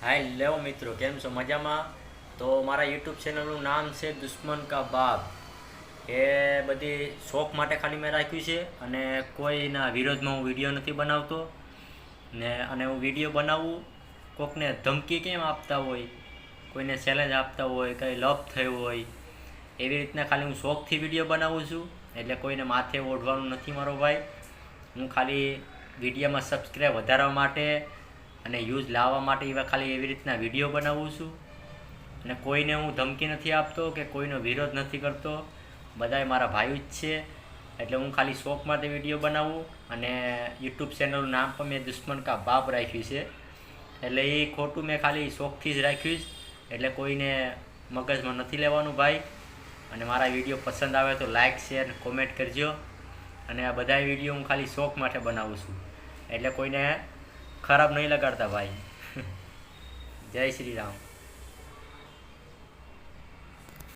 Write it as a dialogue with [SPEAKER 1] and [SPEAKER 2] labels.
[SPEAKER 1] હાય લેવો મિત્રો, કેમ છો? મજામાં? તો મારા યુટ્યુબ ચેનલનું નામ છે દુશ્મન કા બાપ. એ બધી શોખ માટે ખાલી મેં રાખ્યું છે અને કોઈના વિરોધમાં હું વિડીયો નથી બનાવતો. અને હું વિડીયો બનાવું, કોકને ધમકી કેમ આપતા હોય, કોઈને ચેલેન્જ આપતા હોય, કંઈ લપ થયું હોય, એવી રીતના ખાલી હું શોખથી વિડીયો બનાવું છું. એટલે કોઈને માથે ઓઢવાનું નથી મારો ભાઈ. હું ખાલી વિડીયોમાં સબસ્ક્રાઈબ વધારવા માટે અને યુઝ લાવવા માટે ખાલી એવી રીતના વિડીયો બનાવું છું. અને કોઈને હું ધમકી નથી આપતો કે કોઈનો વિરોધ નથી કરતો. બધાય મારા ભાઈઓ જ છે. એટલે હું ખાલી શોખ માટે વિડીયો બનાવું. અને યુટ્યુબ ચેનલનું નામ પણ મેં દુશ્મન કા બાપ રાખ્યું છે. એટલે એ ખોટું મેં ખાલી શોખથી જ રાખ્યું છે. એટલે કોઈને મગજમાં નથી લેવાનું ભાઈ. અને મારા વિડીયો પસંદ આવે તો લાઇક શેર અને કોમેન્ટ કરજો. અને આ બધા વિડીયો હું ખાલી શોખ માટે બનાવું છું. એટલે કોઈને ખરાબ નહીં લગાડતા ભાઈ. જય શ્રી રામ.